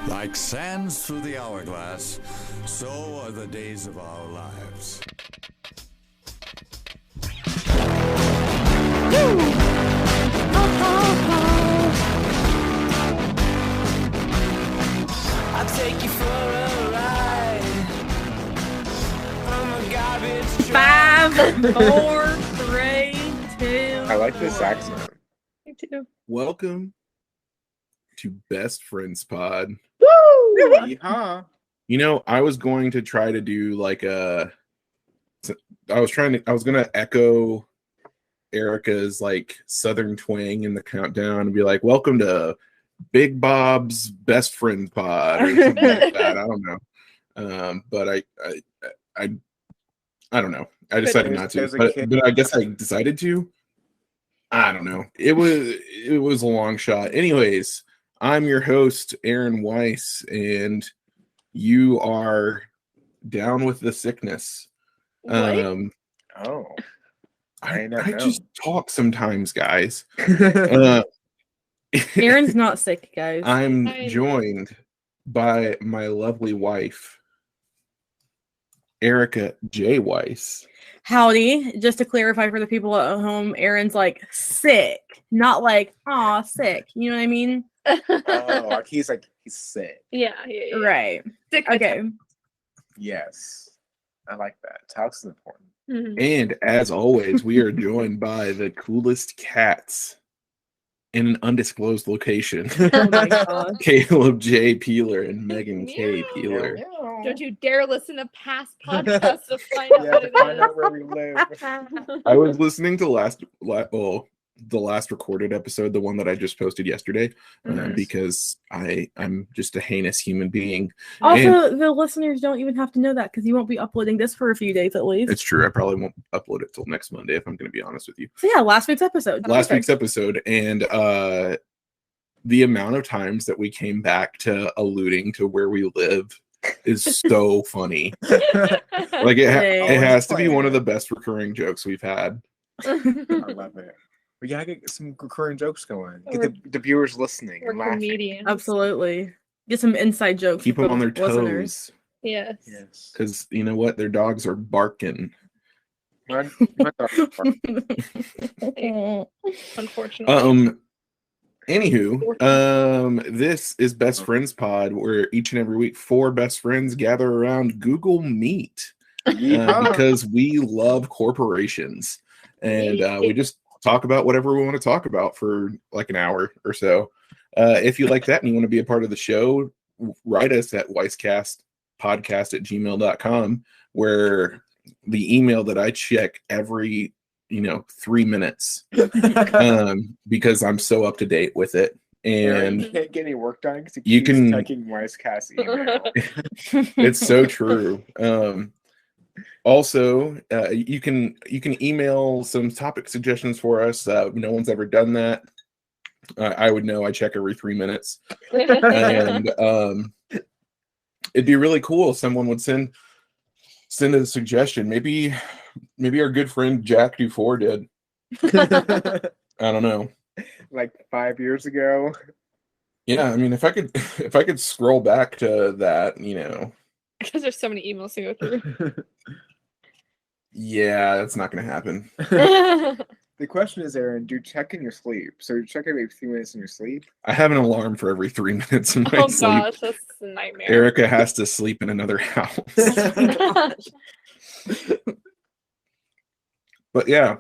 Like sands through the hourglass, so are the days of our lives. I'll take you for a ride. I'm a garbage Five, 4, 3, 2. I like this accent. Me too. Welcome to Best Friends Pod. Woo! Yeehaw. You know, I was going to try to do like I was going to echo Erica's like Southern twang in the countdown and be like, welcome to Big Bob's Best Friend Pod or something like that. I don't know. But I don't know. I decided not to, but I guess I decided to. I don't know. It was a long shot. Anyways, I'm your host, Aaron Weiss, and you are down with the sickness. I just talk sometimes, guys. Aaron's not sick, guys. I'm joined by my lovely wife, Erica J. Weiss. Howdy. Just to clarify for the people at home, Aaron's like sick, not like aw sick. You know what I mean? Oh, he's sick. Yeah. Right. Sick. Okay. Yes, I like that. Talks is important. Mhm. And as always, we are joined by the coolest cats in an undisclosed location. Oh my god. Caleb J. Peeler and Megan K. Meow. Peeler. Don't you dare listen to past podcasts to find out what To it find is. out where we live. I was listening to the last recorded episode, the one that I just posted yesterday, Nice. because I'm just a heinous human being. Also, the listeners don't even have to know that because you won't be uploading this for a few days at least. It's true. I probably won't upload it till next Monday, if I'm going to be honest with you. So yeah, last week's episode. Last Perfect. week's episode, and the amount of times that we came back to alluding to where we live is so funny. Like it has to be one of the best recurring jokes we've had. I love it. We gotta get some recurring jokes going. Get the viewers listening We're and laughing. comedians. Absolutely. Get some inside jokes. Keep for them on their listeners. toes, Yes. Yes. because you know what, their dogs are barking. My Unfortunately. Anywho, this is Best Friends Pod, where each and every week 4 best friends gather around Google Meet because we love corporations, and we just talk about whatever we want to talk about for like an hour or so. If you like that and you want to be a part of the show, write us at weisscastpodcast@gmail.com, where the email that I check every 3 minutes because I'm so up to date with it. And you can't get any work done because you can checking Weisscast email. it's so true. Also, you can email some topic suggestions for us. No one's ever done that. I would know. I check every 3 minutes, and it'd be really cool if someone would send a suggestion. Maybe our good friend Jack Dufour did. I don't know. Like 5 years ago. Yeah, I mean, if I could scroll back to that, Because there's so many emails to go through. yeah, that's not going to happen. The question is, Aaron, do you check in your sleep? So you check every 3 minutes in your sleep? I have an alarm for every 3 minutes in my Oh sleep. gosh, that's a nightmare. Erica has to sleep in another house. But yeah,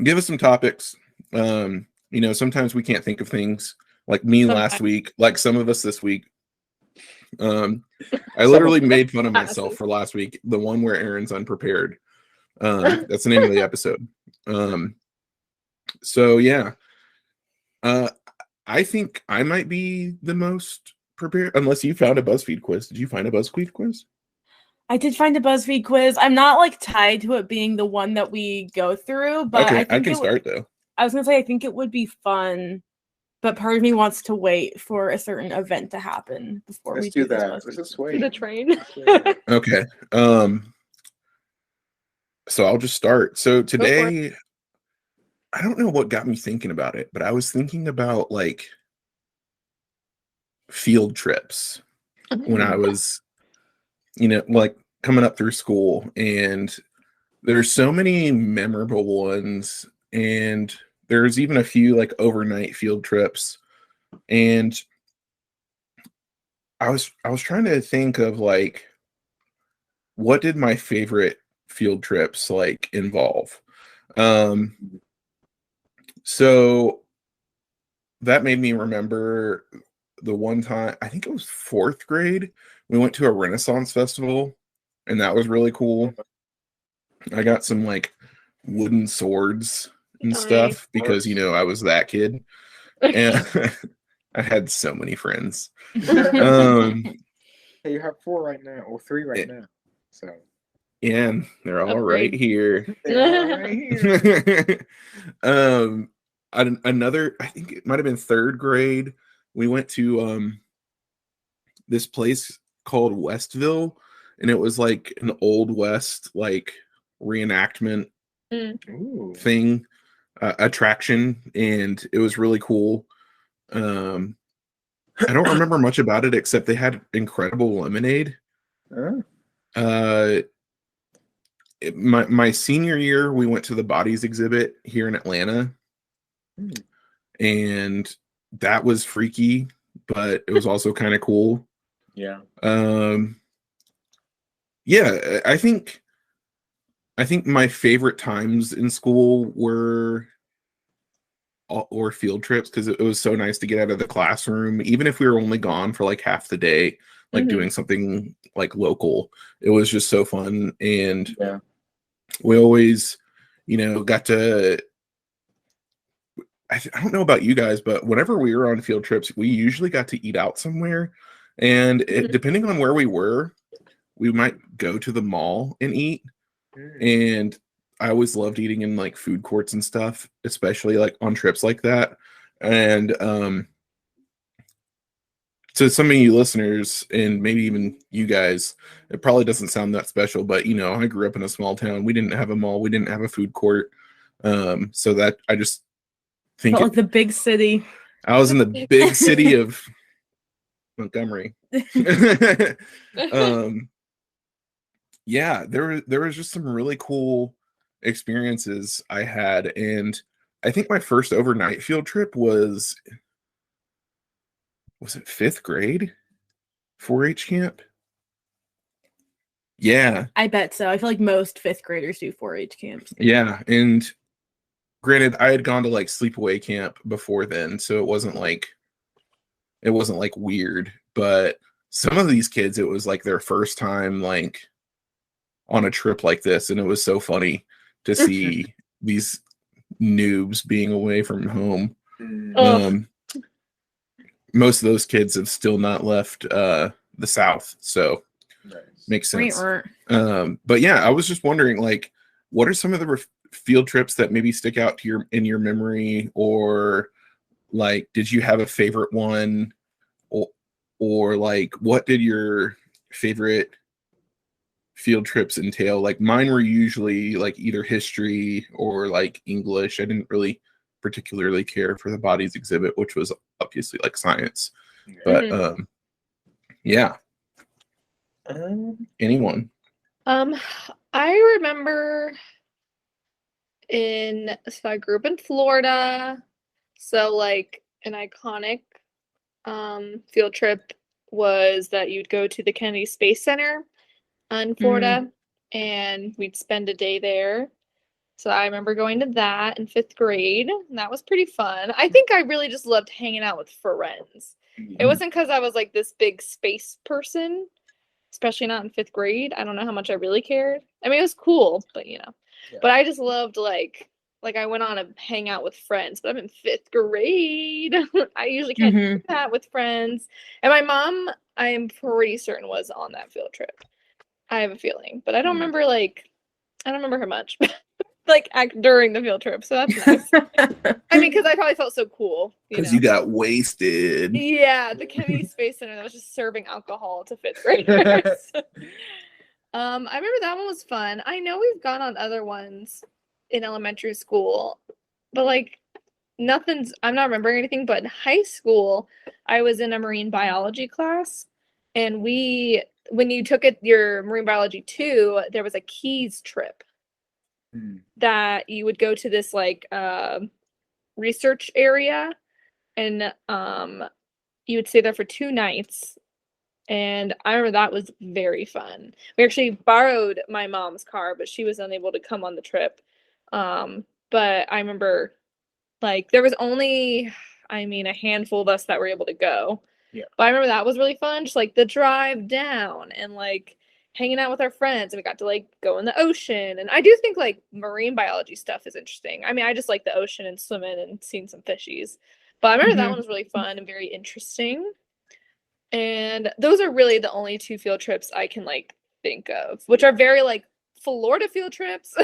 give us some topics. Sometimes we can't think of things, like me last week, like some of us this week. I literally made fun of myself for last week, the one where Aaron's unprepared. That's the name of the episode. So yeah, I think I might be the most prepared, unless you found a BuzzFeed quiz. Did you find a BuzzFeed quiz? I did find a BuzzFeed quiz. I'm not like tied to it being the one that we go through, but Okay, I can start though. I was gonna say I think it would be fun, but part of me wants to wait for a certain event to happen before Let's we do this that. BuzzFeed Let's just quiz. wait. The train. Okay. So I'll just start. So today, I don't know what got me thinking about it, but I was thinking about like field trips when I was, like coming up through school, and there's so many memorable ones, and there's even a few like overnight field trips. And I was trying to think of like, what did my favorite field trips like involve? So that made me remember the one time, I think it was fourth grade, we went to a Renaissance festival, and that was really cool. I got some like wooden swords and stuff because I was that kid, and I had so many friends. You have 4 right now, or 3 right now. So yeah, and they're all right here. they're all right here. Another, I think it might have been third grade, we went to this place called Westville, and it was like an old west like reenactment thing, attraction, and it was really cool. I don't remember much about it except they had incredible lemonade. My senior year, we went to the Bodies exhibit here in Atlanta, and that was freaky, but it was also kind of cool. Yeah. Yeah, I think my favorite times in school were field trips, because it was so nice to get out of the classroom, even if we were only gone for like half the day, like doing something like local. It was just so fun, and we always, got to. I don't know about you guys, but whenever we were on field trips, we usually got to eat out somewhere, and depending on where we were, we might go to the mall and eat. And I always loved eating in like food courts and stuff, especially like on trips like that. And to some of you listeners, and maybe even you guys, it probably doesn't sound that special, but I grew up in a small town. We didn't have a mall, we didn't have a food court. So that I just think like the big city. I was in the big city of Montgomery. Yeah, there was just some really cool experiences I had, and I think my first overnight field trip was it 5th grade? 4-H camp? Yeah. I bet so. I feel like most 5th graders do 4-H camps. Yeah, and granted, I had gone to like sleepaway camp before then, so it wasn't like weird, but some of these kids, it was like their first time like on a trip like this, and it was so funny to see these noobs being away from home. Most of those kids have still not left the South, so makes sense. But yeah, I was just wondering, like, what are some of the field trips that maybe stick out to in your memory, or like, did you have a favorite one, or like, what did your favorite field trips entail? Like, mine were usually like either history or like English. I didn't really particularly care for the Bodies exhibit, which was obviously like science. But yeah. Anyone? I remember so I grew up in Florida, so like an iconic field trip was that you'd go to the Kennedy Space Center in Florida, and we'd spend a day there. So I remember going to that in 5th grade, and that was pretty fun. I think I really just loved hanging out with friends. It wasn't because I was like this big space person, especially not in 5th grade. I don't know how much I really cared. I mean, it was cool, but but I just loved like I went on a hang out with friends, but I'm in 5th grade. I usually can't do that with friends. And my mom, I am pretty certain, was on that field trip. I have a feeling, but I don't remember her much. Like during the field trip, so that's nice. I mean, because I probably felt so cool. Because you got wasted. Yeah, the Kennedy Space Center that was just serving alcohol to 5th graders. I remember that one was fun. I know we've gone on other ones in elementary school, but like I'm not remembering anything, but in high school, I was in a marine biology class, and when you took your marine biology 2, there was a Keys trip that you would go to this like research area, and you would stay there for 2 nights. And I remember that was very fun. We actually borrowed my mom's car, but she was unable to come on the trip. But I remember, like, there was only, a handful of us that were able to go. Yeah. But I remember that was really fun, just like the drive down and like hanging out with our friends, and we got to like go in the ocean. And I do think like marine biology stuff is interesting. I just like the ocean and swimming and seeing some fishies. But I remember that one was really fun and very interesting. And those are really the only 2 field trips I can like think of, which are very like Florida field trips.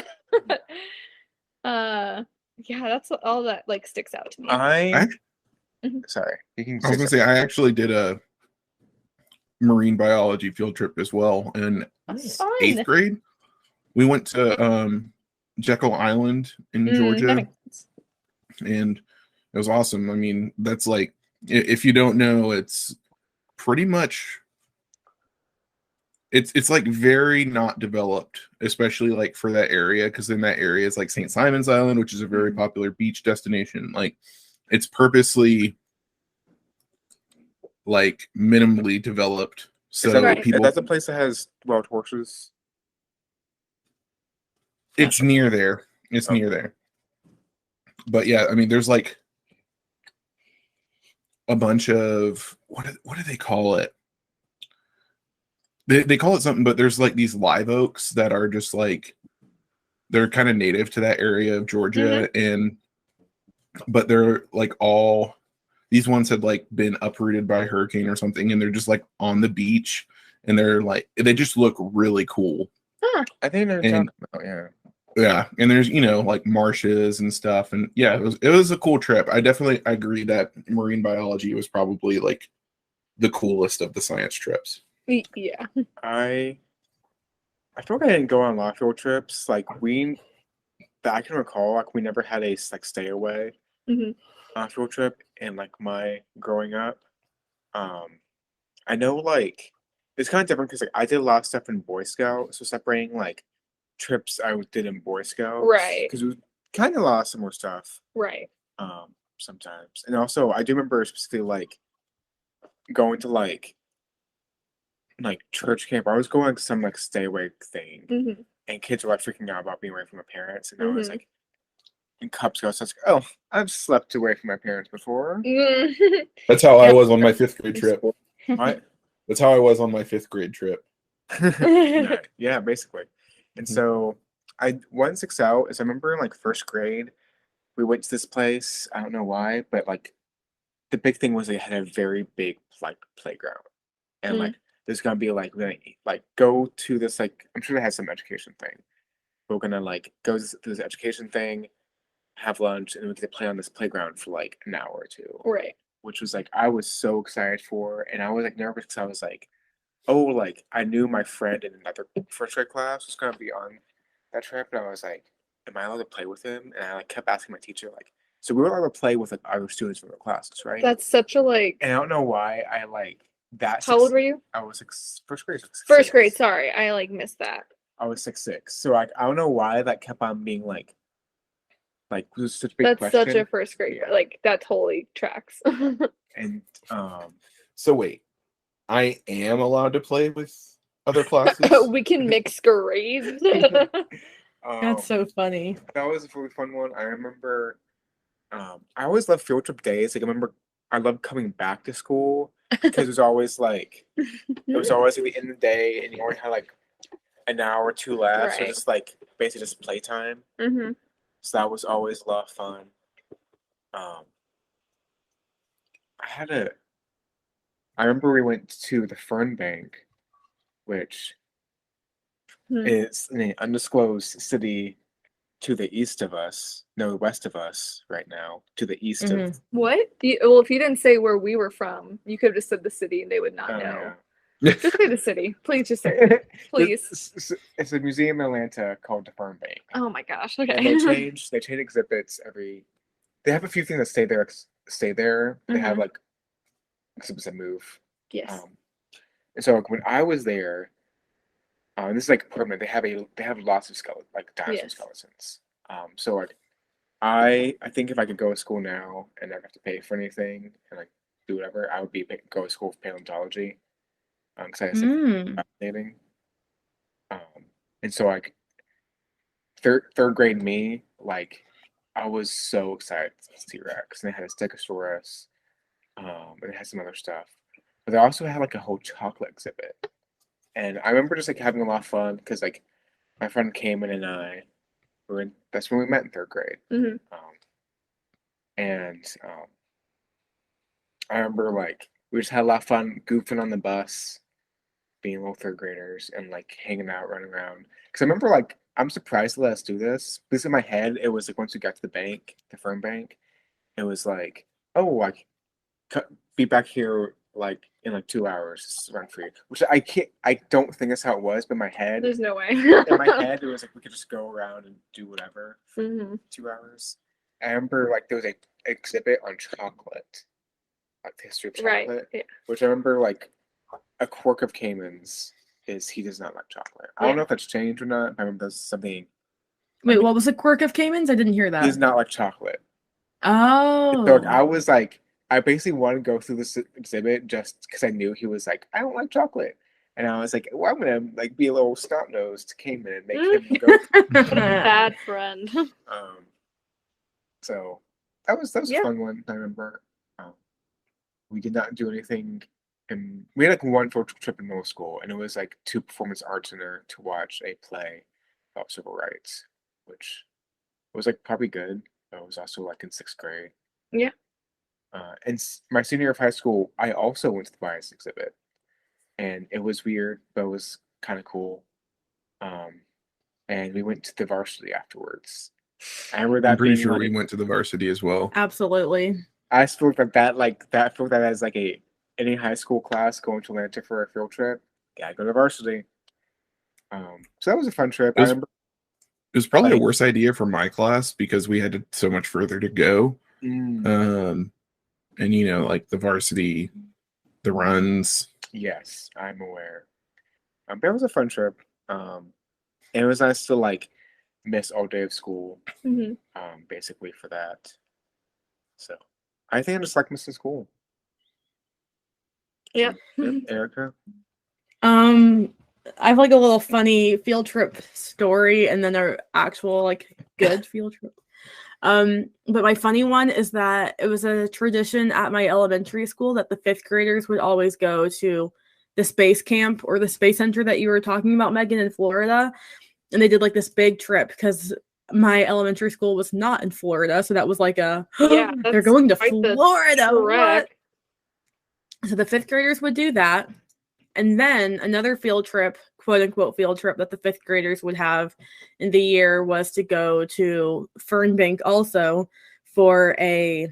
Yeah, that's all that like sticks out to me. Sorry, you can. I was gonna say I actually did a marine biology field trip as well in 8th grade. We went to Jekyll Island in Georgia, and it was awesome. I mean, that's like, if you don't know, it's pretty much it's like very not developed, especially like for that area, because in that area is like St. Simon's Island, which is a very popular beach destination. Like, it's purposely like minimally developed, so people. That's a place that has wild horses. It's near there. It's near there. But yeah, I mean, there's like a bunch of what do they call it? They call it something, but there's like these live oaks that are just like, they're kind of native to that area of Georgia, but they're like these ones had like been uprooted by a hurricane or something, and they're just like on the beach, and they just look really cool. I think they're talking about, yeah, and there's like marshes and stuff, and yeah, it was a cool trip. I agree that marine biology was probably like the coolest of the science trips. Yeah. I feel like I didn't go on a lot of field trips. Like, that I can recall, like, we never had a like stay away field trip in like my growing up. I know like it's kind of different because like I did a lot of stuff in Boy Scout, so separating like trips I did in Boy Scouts, right? Because it was kind of a lot of similar stuff, right? Sometimes, and also I do remember specifically like going to like church camp. I was going to some like stay away thing, and kids were like freaking out about being away from their parents, and I was like, in Cub Scouts, I was like, oh, I've slept away from my parents before. That's how I was on my 5th grade trip. What? That's how I was on my 5th grade trip. Yeah, basically. And so one sticks out is I remember in like 1st grade, we went to this place. I don't know why, but like the big thing was they had a very big like playground, and like there's gonna be like we're gonna like go to this like I'm sure they had some education thing. We're gonna like go to this education thing, have lunch, and we get to play on this playground for like an hour or 2. Right. Which was like I was so excited for, and I was like nervous because I was like, oh, like I knew my friend in another 1st grade class was gonna be on that trip, and I was like, am I allowed to play with him? And I like kept asking my teacher, like, so we were allowed to play with like other students from the classes, right? That's such a like. And I don't know why I like that. How old were you? I was 1st grade. 1st grade. Sorry, I like missed that. I was 6'6", so like I don't know why that kept on being like it was such a big That's question. such a 1st grade. Yeah. Like that totally tracks. And so wait, I am allowed to play with other classes? We can mix grades. That's so funny. That was a really fun one. I remember I always loved field trip days. Like I remember I loved coming back to school because it was always like at the end of the day, and you only had like an hour or 2 left, so just like basically just playtime. So that was always a lot of fun. I remember we went to the Fern Bank, which is in an undisclosed city to the east of us, no, west of us right now, to the east of. What? Well, if you didn't say where we were from, you could have just said the city and they would not know. Yeah. Just say the city. Please just say it. Please. It's a museum in Atlanta called the Fern Bank. Oh my gosh. And Okay. they change exhibits every they have a few things that stay there. They have Mhm. like exhibits that move. Yes. And so like when I was there, this is like permanent. They have lots of dinosaur Yes. skeletons. So like I think if I could go to school now and not have to pay for anything and like do whatever, I would go to school for paleontology. Because I think Mm. fascinating. And so like third grade me, like I was so excited to see Rex, and they had a Stegosaurus. And it had some other stuff, but they also had like a whole chocolate exhibit. And I remember just like having a lot of fun because like my friend Cayman and I that's when we met in third grade. Mhm. And I remember like we just had a lot of fun goofing on the bus, being little third graders and like hanging out, running around. Because I remember like I'm surprised they let us do this because in my head it was like once we got to the bank, the firm bank, it was like, oh, like be back here like in like 2 hours, just run free. Which I don't think that's how it was, but in my head, There's no way. in my head, it was like we could just go around and do whatever for Mhm. 2 hours. I remember like there was a exhibit on chocolate, like the history of Right. chocolate, Yeah. which I remember like a quirk of Cayman's is he does not like chocolate. I don't know if that's changed or not. I remember that's something. Wait, what was the quirk of Cayman's? I didn't hear He that. does not like chocolate. Oh. So like, I was like, I basically wanted to go through this exhibit just because I knew he was like, I don't like chocolate. And I was like, well, I'm gonna like be a little snot nosed Cayman and make him go. Bad friend. So that was a Yeah. fun one. I remember. We did not do anything, and we had like one field trip in middle school, and it was like to Performance Arts Center to watch a play about civil rights, which was like probably good. But it was also like in sixth grade. Yeah. And my senior year of high school, I also went to the bias exhibit, and it was weird, but it was kind of cool. And we went to the varsity afterwards. I remember I'm that pretty being sure like, we went to the varsity as well. Absolutely. I still felt that as like any high school class going to Atlanta for a field trip. Gotta go to varsity. So that was a fun trip. I remember It was probably a like, worse idea for my class because we had so much further to go. And you know, like the varsity, the runs. yes, I'm aware. But it was a fun trip. And it was nice to like miss all day of school. Mhm. Basically for that. So I think I just like missing school. Yeah. Erica. I have like a little funny field trip story and then our actual like good field trip. But my funny one is that it was a tradition at my elementary school that the fifth graders would always go to the space camp or the space center that you were talking about, Megan, in Florida. And they did like this big trip because my elementary school was not in Florida. So that was like they're that's going to quite the Florida. What? trek. So the fifth graders would do that. And then another field trip, quote unquote field trip, that the fifth graders would have in the year was to go to Fernbank also for a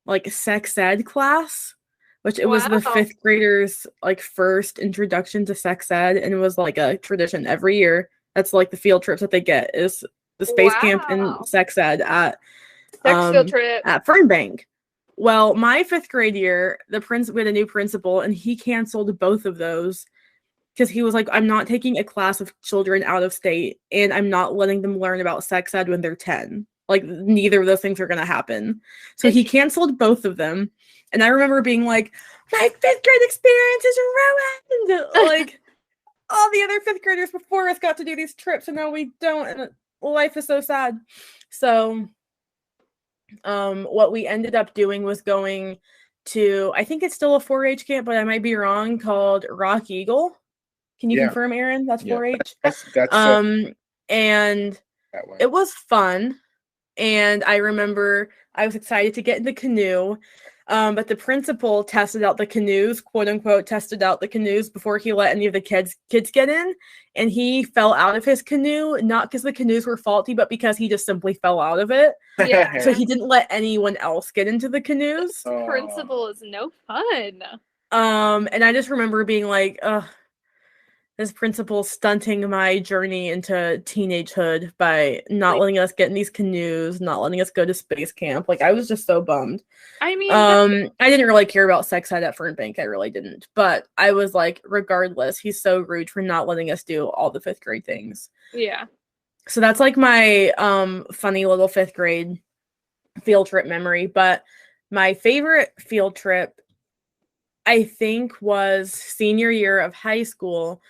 like sex ed class, which it was the Wow. fifth graders like first introduction to sex ed, and it was like a tradition every year. That's like the field trips that they get is the space camp Wow. and sex ed at Sex field trip. at Fernbank. Well, my fifth grade year, we had a new principal, and he canceled both of those because he was like, I'm not taking a class of children out of state, and I'm not letting them learn about sex ed when they're 10. Like, neither of those things are going to happen. So he canceled both of them. And I remember being like, my fifth grade experience is ruined. Like, all the other fifth graders before us got to do these trips, and now we don't. And life is so sad. So what we ended up doing was going to, I think it's still a 4-H camp, but I might be wrong, called Rock Eagle. Can you confirm, Aaron? That's 4-H. And it was fun. And I remember I was excited to get in the canoe. But the principal tested out the canoes, quote unquote, tested out the canoes before he let any of the kids get in. And he fell out of his canoe, not because the canoes were faulty, but because he just simply fell out of it. Yeah. So he didn't let anyone else get into the canoes. Principal is no fun. And I just remember being like, this principal stunting my journey into teenagehood by not letting us get in these canoes, not letting us go to space camp. Like, I was just so bummed. I mean, I didn't really care about sex ed at Fernbank. I really didn't. But I was like, regardless, he's so rude for not letting us do all the 5th grade things. yeah. So that's like my funny little 5th grade field trip memory. But my favorite field trip, I think, was senior year of high school.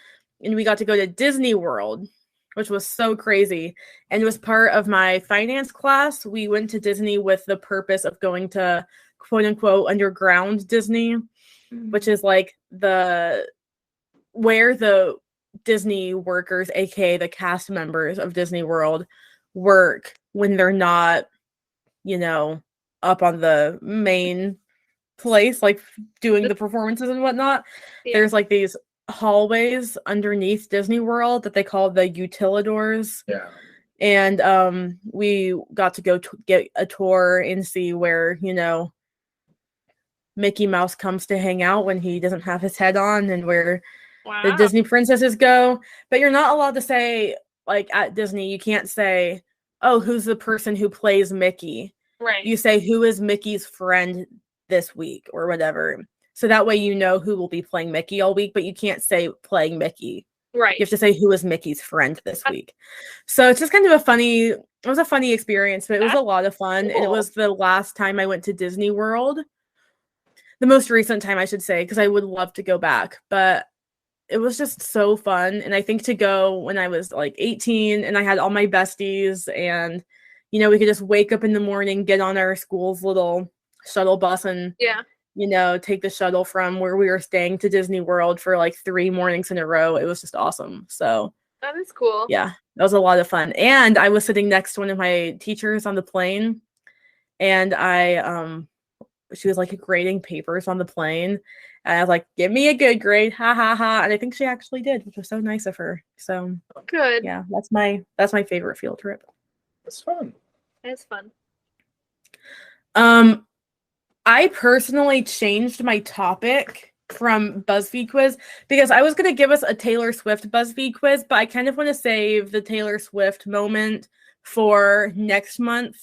And we got to go to Disney World, which was so crazy. And it was part of my finance class. We went to Disney with the purpose of going to quote unquote underground Disney, which is like where the Disney workers, aka the cast members of Disney World, work when they're not, up on the main place, like doing the performances and whatnot. Yeah. There's like these hallways underneath Disney World that they call the utilidors. Yeah. And we got to go get a tour and see where, Mickey Mouse comes to hang out when he doesn't have his head on, and where the Disney princesses go. But you're not allowed to say, like, at Disney, you can't say, oh, who's the person who plays Mickey? Right. You say, who is Mickey's friend this week or whatever. So that way who will be playing Mickey all week, but you can't say playing Mickey. Right. You have to say who is Mickey's friend this week. So it's just kind of a funny experience, but it was a lot of fun. Cool. And it was the last time I went to Disney World. The most recent time, I should say, because I would love to go back. But it was just so fun. And I think to go when I was like 18 and I had all my besties, and, we could just wake up in the morning, get on our school's little shuttle bus and, take the shuttle from where we were staying to Disney World for like 3 mornings in a row. It was just awesome. So that is cool. Yeah, that was a lot of fun. And I was sitting next to one of my teachers on the plane, and she was like grading papers on the plane. And I was like, give me a good grade. Ha ha ha. And I think she actually did, which was so nice of her. So good. Yeah, that's my favorite field trip. That's fun. It's fun. I personally changed my topic from BuzzFeed quiz because I was going to give us a Taylor Swift BuzzFeed quiz, but I kind of want to save the Taylor Swift moment for next month.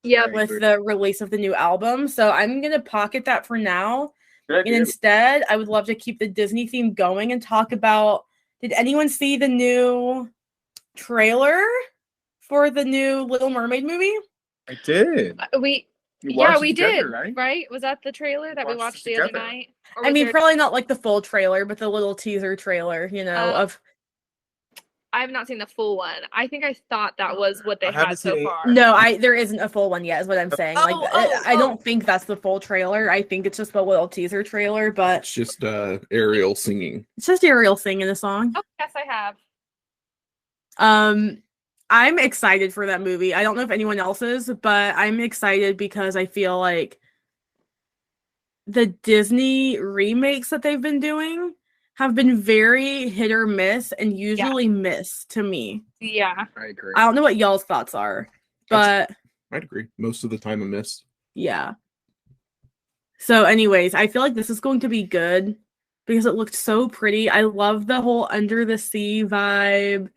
Yeah, with the release of the new album. So I'm going to pocket that for now. Good And instead, I would love to keep the Disney theme going and talk about, did anyone see the new trailer for the new Little Mermaid movie? I did. We watched it did. together, right? Was that the trailer that we watched the other night? I mean, probably not like the full trailer, but the little teaser trailer, of. I have not seen the full one. I think I thought that was what they had so far. No, there isn't a full one yet, is what I'm saying. I don't think that's the full trailer. I think it's just a little teaser trailer, but It's just Ariel singing. it's just Ariel singing a song. Oh, yes, I have. I'm excited for that movie. I don't know if anyone else is, but I'm excited because I feel like the Disney remakes that they've been doing have been very hit or miss, and usually miss to me. Yeah. I agree. I don't know what y'all's thoughts are, but I'd agree. Most of the time a miss. yeah. So anyways, I feel like this is going to be good because it looked so pretty. I love the whole under the sea vibe.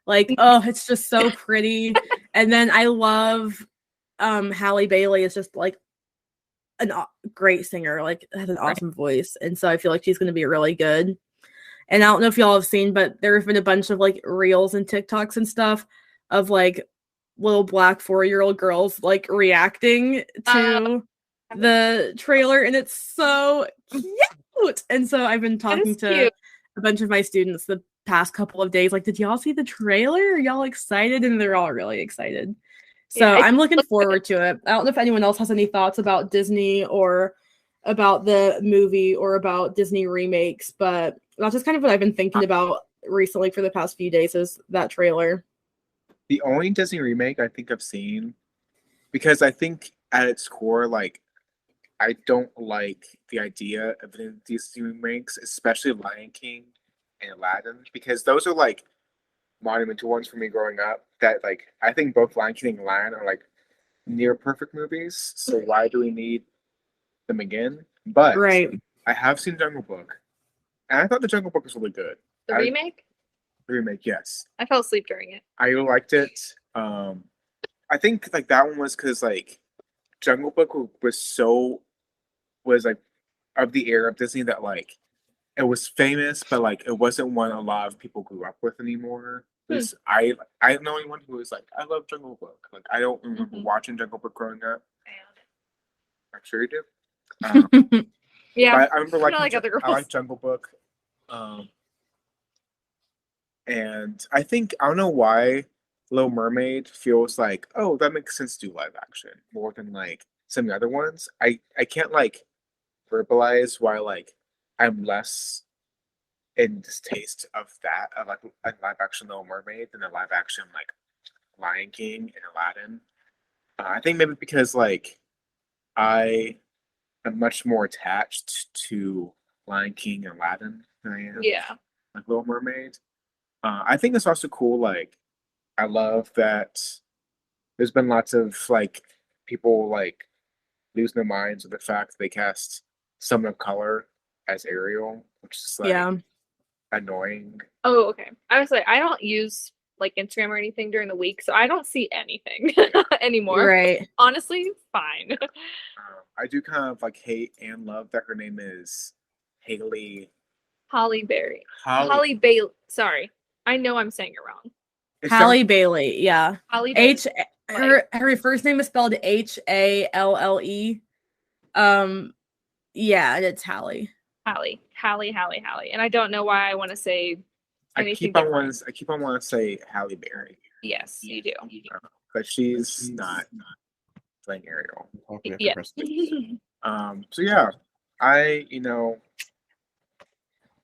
Like, oh, it's just so pretty. And then I love Halle Bailey is just like a great singer, like has an awesome voice. And so I feel like she's going to be really good. And I don't know if y'all have seen, but there have been a bunch of like reels and TikToks and stuff of like little black 4-year-old girls like reacting to the trailer, and it's so cute. And so I've been talking to a bunch of my students the past couple of days, like, did y'all see the trailer? Are y'all excited? And they're all really excited. So I'm looking forward to it. I don't know if anyone else has any thoughts about Disney or about the movie or about Disney remakes, but that's just kind of what I've been thinking about recently for the past few days is that trailer. The only Disney remake I think I've seen, because I think at its core, like, I don't like the idea of the Disney remakes, especially Lion King and Aladdin, because those are like monumental ones for me growing up. That like I think both Lion King and Aladdin are like near perfect movies. So why do we need them again? But right. I have seen Jungle Book, and I thought the Jungle Book was really good. The remake? remake, yes. I fell asleep during it. I liked it. I think like that one was because like Jungle Book was like of the era of Disney that like it was famous, but like it wasn't one a lot of people grew up with anymore. Because I'm the only one who was like, I love Jungle Book. Like I don't remember watching Jungle Book growing up. I'm sure you do. Yeah, I remember like other girls. I like Jungle Book. And I think I don't know why Little Mermaid feels like, oh, that makes sense to do live action more than like some of the other ones. I can't like verbalize why like I'm less in distaste of that of like a live action Little Mermaid than a live action like Lion King and Aladdin. I think maybe because like I am much more attached to Lion King and Aladdin than I am like Little Mermaid. I think it's also cool. Like I love that there's been lots of like people like losing their minds with the fact that they cast someone of color as Ariel, which is like annoying. Oh, okay. I was like, I don't use like Instagram or anything during the week, so I don't see anything anymore. Right. Honestly, fine. I do kind of like hate and love that her name is Halle Bailey. Sorry. I know I'm saying it wrong. Halle Bailey, yeah. Halle Bailey. Her first name is spelled Halle. Yeah, and it's Halle. Halle. And I don't know why I want to say anything. I keep on wanting to say Halle Berry. Yes, you do. But she's not playing Ariel. Yeah. So yeah,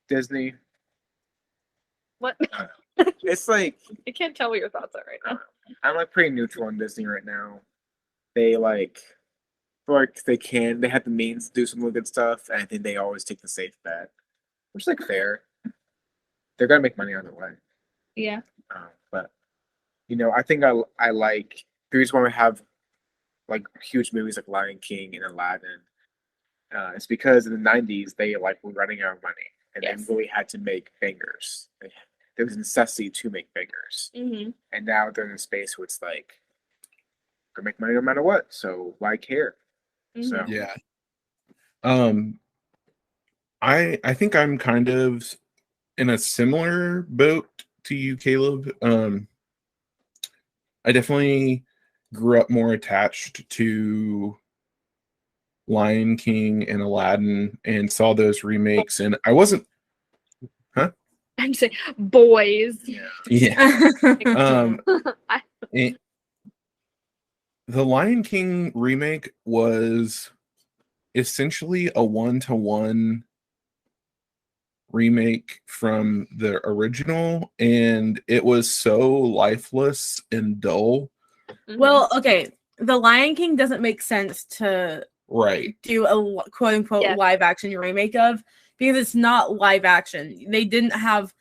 Disney. What? It's like I can't tell what your thoughts are right now. I'm like pretty neutral on Disney right now. They like feel like they have the means to do some really good stuff, and I think they always take the safe bet, which is like fair. They're gonna make money on their way. Yeah. But I think I like the reason why we have like huge movies like Lion King and Aladdin. It's because in the '90s they like were running out of money, and they really had to make bangers. There was a necessity to make bangers, and now they're in a space where it's like gonna make money no matter what. So why care? So yeah. I think I'm kind of in a similar boat to you, Caleb. I definitely grew up more attached to Lion King and Aladdin and saw those remakes, and I wasn't. I'm saying boys. Yeah. The Lion King remake was essentially a 1-to-1 remake from the original, and it was so lifeless and dull. Well, okay, The Lion King doesn't make sense to do a quote unquote live action remake of, because it's not live action. They didn't have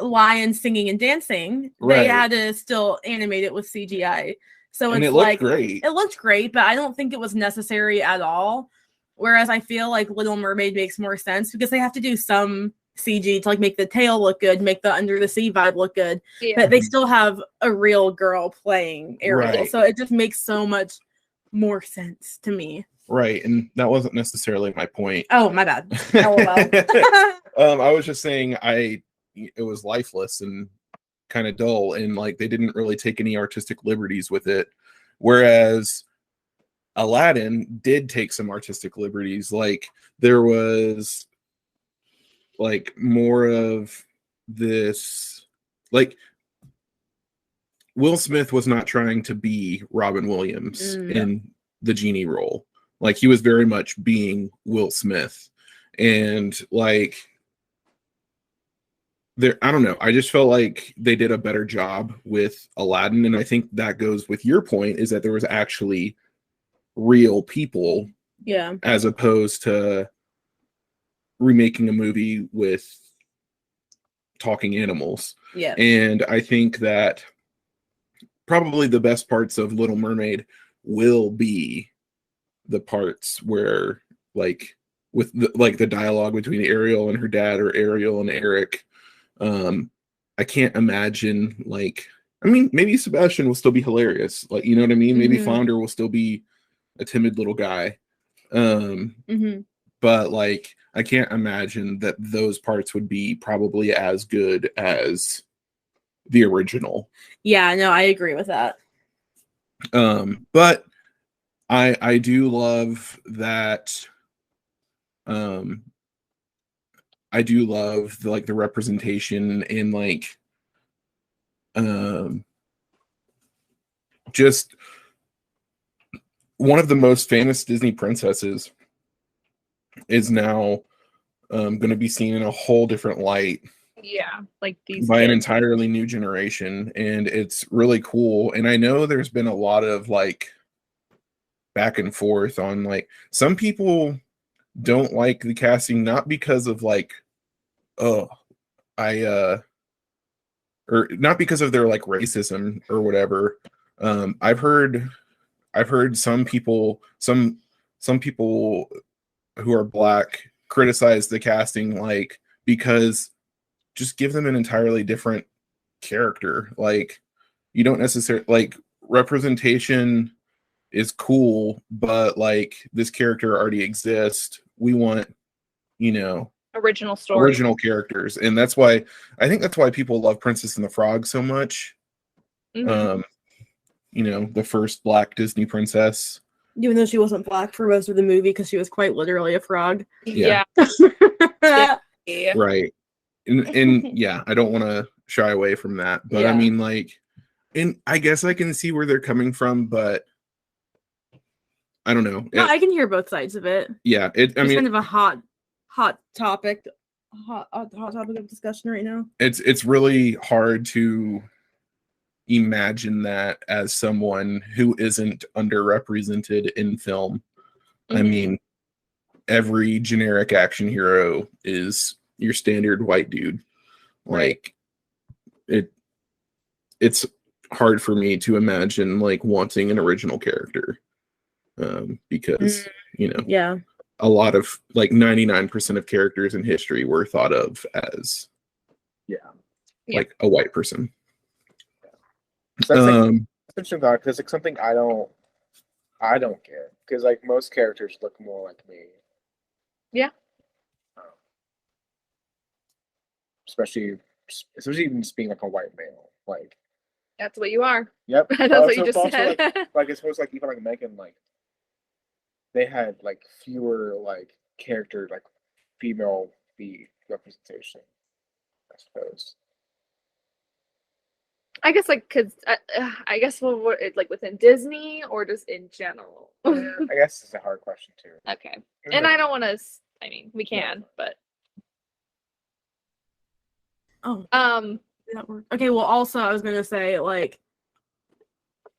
lions singing and dancing. They had to still animate it with CGI. So it's like it looked great, but I don't think it was necessary at all. Whereas I feel like Little Mermaid makes more sense because they have to do some CG to like make the tail look good, make the under the sea vibe look good. But they still have a real girl playing Ariel. So it just makes so much more sense to me. Right, and that wasn't necessarily my point. Oh, my bad. I was just saying it was lifeless and kind of dull, and like they didn't really take any artistic liberties with it. Whereas Aladdin did take some artistic liberties. Like there was like more of this, like Will Smith was not trying to be Robin Williams in the genie role. Like he was very much being Will Smith. And like I don't know. I just felt like they did a better job with Aladdin. And I think that goes with your point, is that there was actually real people. Yeah. As opposed to remaking a movie with talking animals. Yeah. And I think that probably the best parts of Little Mermaid will be the parts where like with the dialogue between Ariel and her dad, or Ariel and Eric. I can't imagine like, I mean, maybe Sebastian will still be hilarious. Like, you know what I mean? Maybe Flounder will still be a timid little guy. But like, I can't imagine that those parts would be probably as good as the original. Yeah, no, I agree with that. But I do love that. I do love the representation in like just one of the most famous Disney princesses is now going to be seen in a whole different light. Yeah, like these by an kids. entirely new generation, and it's really cool. And I know there's been a lot of like back and forth on like some people don't like the casting, not because of like or not because of their like racism or whatever. I've heard some people who are Black criticize the casting like because just give them an entirely different character. Like, you don't necessarily like representation is cool, but like this character already exists. We want, Original story. Original characters. And that's why I think that's why people love Princess and the Frog so much. The first Black Disney princess. Even though she wasn't Black for most of the movie because she was quite literally a frog. Yeah. Right. And yeah, I don't want to shy away from that, but I mean, like, and I guess I can see where they're coming from, but I don't know. No, I can hear both sides of it. Yeah, It's kind of a hot topic of discussion right now. It's really hard to imagine that as someone who isn't underrepresented in film. I mean, every generic action hero is your standard white dude. Like, it's hard for me to imagine like wanting an original character, because a lot of like 99% of characters in history were thought of as like a white person. So that's interesting thought, because it's something I don't get, because like most characters look more like me. Yeah. Especially even just being like a white male, like that's what you are. Yep. That's what you just said. Like it's supposed like even like Megan, like they had like fewer like character like female lead representation, I suppose. I guess like because I guess like within Disney or just in general. I guess it's a hard question too. Okay, and I don't want to. I mean, we can, but. That worked. Okay, well, also I was gonna say like,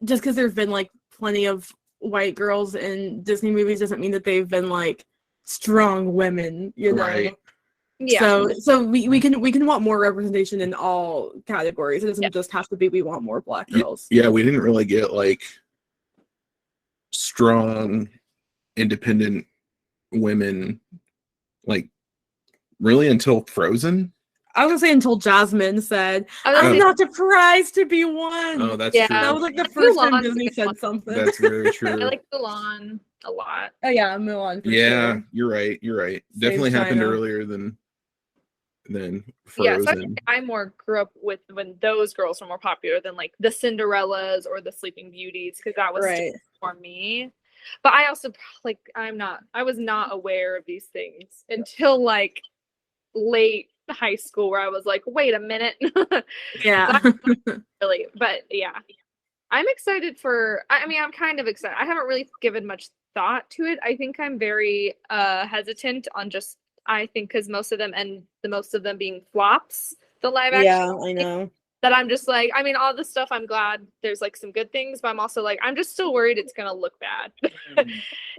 just because there's been like plenty of white girls in Disney movies doesn't mean that they've been like strong women, you know. Right. Yeah. So we can want more representation in all categories. It doesn't just have to be we want more Black girls. Yeah, we didn't really get like strong, independent women like really until Frozen. I was gonna say until Jasmine said, "I'm not surprised to be one." Oh, that's true. That was like the first time Disney said something. That's very true. I like Mulan a lot. Oh yeah, Mulan. Yeah, sure. You're right. Definitely happened earlier than Frozen. Yeah, so I think I more grew up with when those girls were more popular than like the Cinderellas or the Sleeping Beauties, because that was for me. But I also like I was not aware of these things until like late high school, where I was like, wait a minute. Yeah. Really, but yeah, I'm excited for. I mean, I'm kind of excited. I haven't really given much thought to it. I think I'm very hesitant on just. I think because most of them being flops, the live action. Yeah, I know. That I'm just like, I mean, all this stuff, I'm glad there's like some good things, but I'm also like, I'm just still worried it's gonna look bad.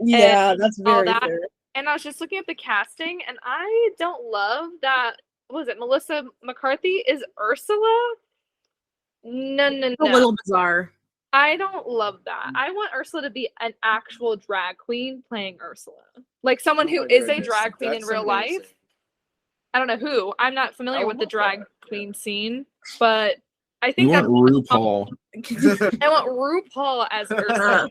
Yeah, that's very fair. And I was just looking at the casting, and I don't love that. Was it Melissa McCarthy is Ursula? No. A little bizarre. I don't love that. I want Ursula to be an actual drag queen playing Ursula, like someone who is a drag queen in real life. I don't know who. I'm not familiar with the drag queen scene. but I We think want that's RuPaul. I want RuPaul as Ursula.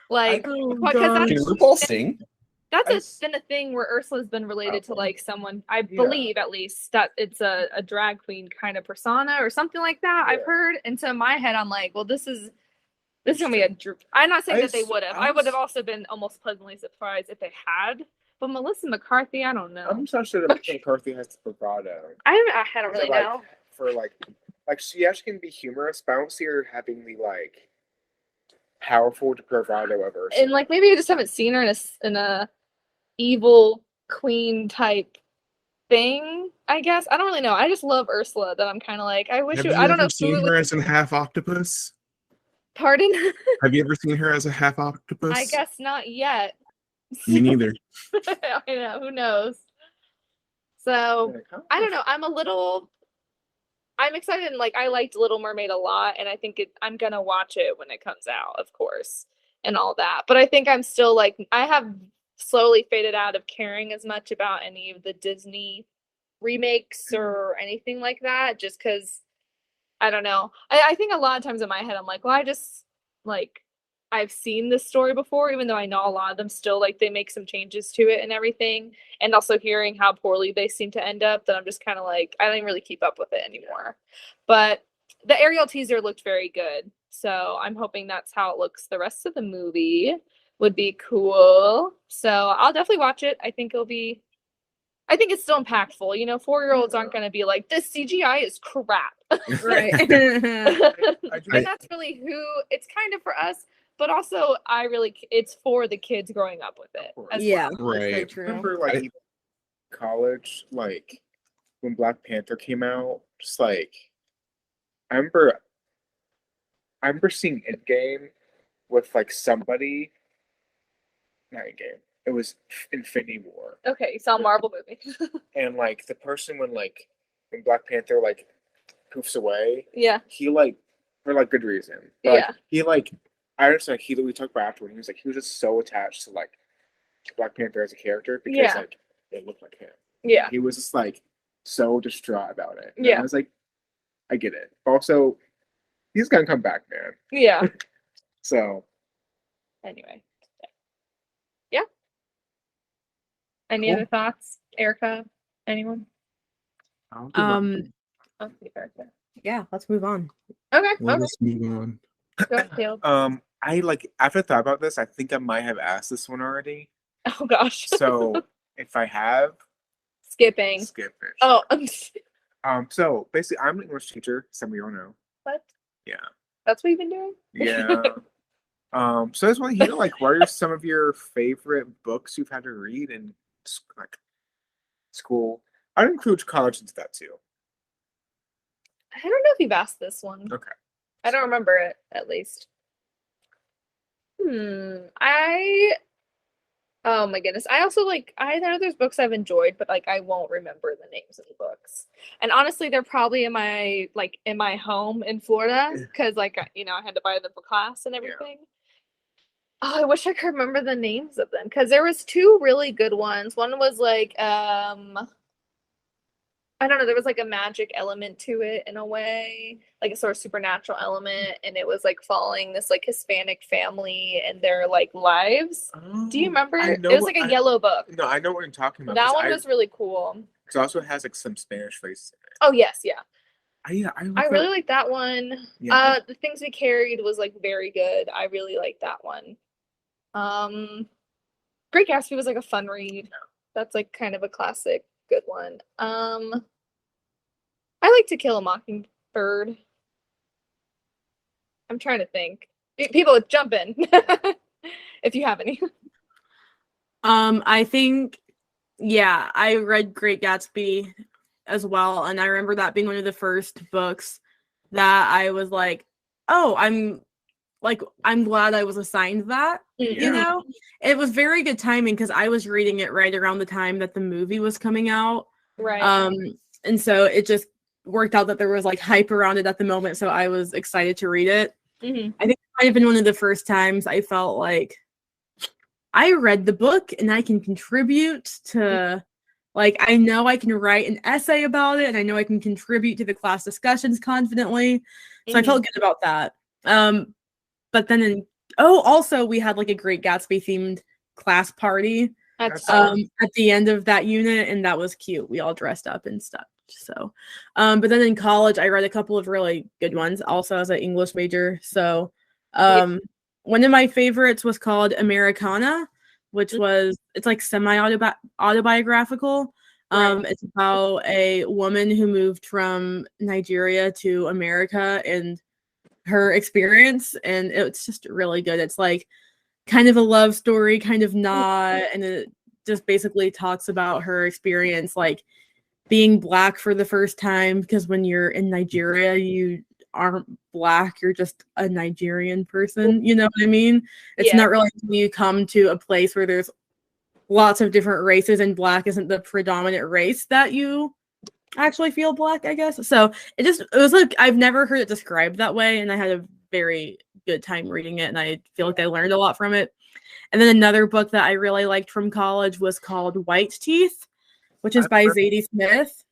Like, Oh, because God. Can RuPaul sing? been a thing where Ursula's been related to like someone, I Yeah. believe at least, that it's a drag queen kind of persona or something like that. I've Yeah. heard, and so in my head I'm like, well, this is gonna be I'm not saying that they would have. I would have also been almost pleasantly surprised if they had. But Melissa McCarthy, I don't know. I'm just not sure that McCarthy has the bravado. I don't really like, know. For like she actually can be humorous, but I don't see her having the like powerful bravado of Ursula. And like maybe you just haven't seen her in a evil queen type thing, I guess. I don't really know. I just love Ursula, that I'm kind of like, I wish Have you, you I don't know ever seen her as a half octopus? Pardon? Have you ever seen her as a half octopus? I guess not yet. Me neither. I know, who knows? So I don't know. I'm excited, and like I liked Little Mermaid a lot, and I think I'm gonna watch it when it comes out, of course, and all that. But I think I'm still like, I have slowly faded out of caring as much about any of the Disney remakes or anything like that, just because I don't know. I think a lot of times in my head I'm like, well, I just like, I've seen this story before, even though I know a lot of them still like they make some changes to it and everything. And also hearing how poorly they seem to end up, that I'm just kind of like, I don't even really keep up with it anymore. But the Ariel teaser looked very good. So I'm hoping that's how it looks the rest of the movie. Would be cool. So I'll definitely watch it. I think it's still impactful. You know, 4-year-olds aren't going to be like, this CGI is crap. Right. And that's really who it's kind of for us, but also it's for the kids growing up with it as Yeah. well. That's so Right. true. remember like even college, like when Black Panther came out, just like I remember seeing Endgame with like somebody, not Endgame, it was Infinity War, Okay, you saw a Marvel movie. and like the person when Black Panther like poofs away, Yeah. he like for like good reason, but, like, he like I understand we talked about afterward. He was just so attached to like Black Panther as a character because like it looked like him. Yeah. He was just like so distraught about it. And Yeah. I was like, I get it. Also, he's gonna come back, man. Yeah. So Anyway. Yeah. Any Cool. other thoughts, Erica? Anyone? Okay, Erica. Yeah, let's move on. Okay. Let us move on. Go, Caleb. I like after I thought about this, I think I might have asked this one already. Oh gosh. So if I have, Skipping. skip it. Oh, So basically, I'm an English teacher. Some of you all know. what? Yeah. That's what you've been doing? Yeah. So I just want to hear like what are some of your favorite books you've had to read in like school? I'd include college into that too. I don't know if you've asked this one. Okay. I don't remember it, at least. Oh my goodness. I also I know there's books I've enjoyed, but like I won't remember the names of the books. And honestly, they're probably in my home in Florida, because I had to buy them for class and everything. Oh, I wish I could remember the names of them, because there was 2 really good ones. One was like I don't know, there was like a magic element to it in a way, like a sort of supernatural element, and it was like following this like Hispanic family and their like lives. Do you remember? It was like a yellow book. No, I know what you're talking about. That one was really cool. It also has like some Spanish phrases in it. Oh yes, yeah. I really like that one. Yeah. The Things We Carried was like very good. I really like that one. Great Gatsby was like a fun read. That's like kind of a classic good one. I like To Kill a Mockingbird. I'm trying to think. People jump in if you have any. I think, yeah, I read Great Gatsby as well, and I remember that being one of the first books that I was like, oh, I'm glad I was assigned that. You know, it was very good timing because I was reading it right around the time that the movie was coming out. Right. And so it just worked out that there was like hype around it at the moment, so I was excited to read it. Mm-hmm. I think it might have been one of the first times I felt like I read the book and I can contribute to Like, I know I can write an essay about it, and I know I can contribute to the class discussions confidently. So I felt good about that. But then also we had like a Great Gatsby themed class party That's at the end of that unit, and that was cute. We all dressed up and stuff. So, but then in college, I read a couple of really good ones. Also, as an English major, so one of my favorites was called Americana, which it's like semi-autobiographical. It's about a woman who moved from Nigeria to America and her experience, and it's just really good. It's like kind of a love story, kind of not, and it just basically talks about her experience, like being Black for the first time, because when you're in Nigeria, you aren't Black, you're just a Nigerian person, you know what I mean? It's not really when you come to a place where there's lots of different races and Black isn't the predominant race that you actually feel Black, I guess. So it was like, I've never heard it described that way, and I had a very good time reading it, and I feel like I learned a lot from it. And then another book that I really liked from college was called White Teeth, which is by Zadie Smith.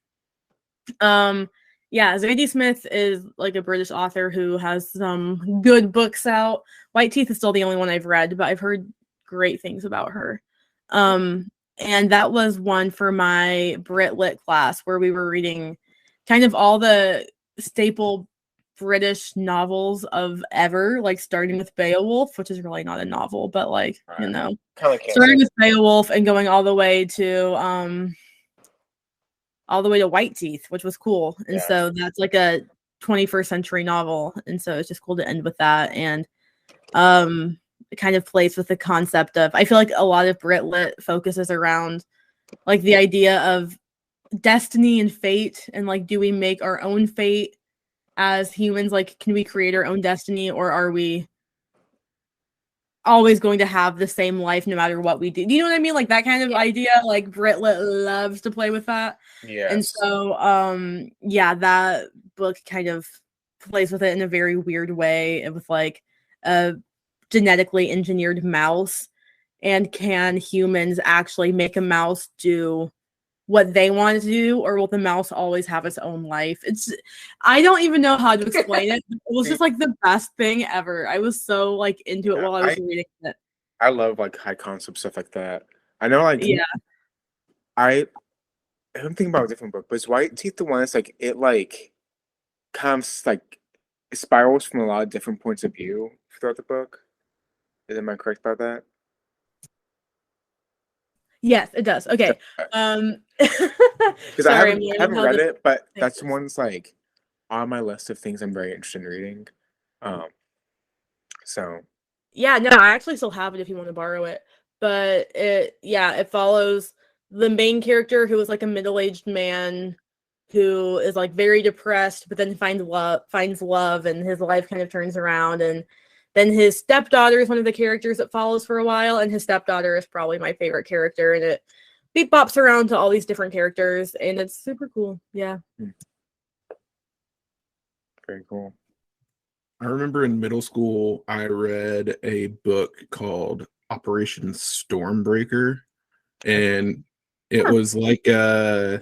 Zadie Smith is like a British author who has some good books out. White Teeth is still the only one I've read, but I've heard great things about her. And that was one for my Brit Lit class where we were reading kind of all the staple British novels of ever, like starting with Beowulf, which is really not a novel, but like, you know, starting with Beowulf and going all the way to White Teeth, which was cool. And so that's like a 21st century novel, and so it's just cool to end with that. And it kind of plays with the concept of, I feel like a lot of Brit Lit focuses around like the idea of destiny and fate, and like, do we make our own fate as humans? Like, can we create our own destiny, or are we always going to have the same life no matter what we do? You know what I mean? Like that kind of idea. Like Brit Lit loves to play with that. Yeah. And so that book kind of plays with it in a very weird way, with like a genetically engineered mouse, and can humans actually make a mouse do what they want to do, or will the mouse always have its own life? I don't even know how to explain it. It was just like the best thing ever. I was so like into it while I was reading it. I love like high concept stuff like that. I know, like, I'm thinking about a different book, but is White Teeth the one that's like, it like comes like, it spirals from a lot of different points of view throughout the book? Am I correct about that? Yes, it does. Okay. Because I haven't read it, but that's one's like on my list of things I'm very interested in reading. So yeah, no, I actually still have it if you want to borrow it. But it follows the main character, who is like a middle-aged man who is like very depressed, but then finds love, and his life kind of turns around. And then his stepdaughter is one of the characters that follows for a while, and his stepdaughter is probably my favorite character, and it beat bops around to all these different characters, and it's super cool. Yeah. Very cool. I remember in middle school, I read a book called Operation Stormbreaker, and it was like a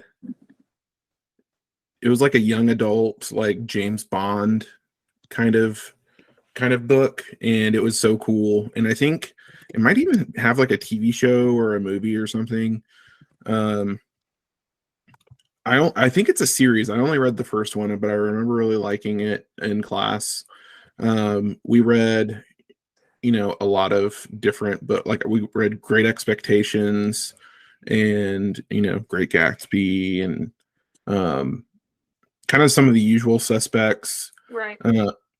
young adult, like James Bond kind of book, and it was so cool. And I think it might even have like a TV show or a movie or something. I think it's a series. I only read the first one, but I remember really liking it in class. We read, a lot of different, but like we read Great Expectations and, Great Gatsby, and kind of some of the usual suspects. Right.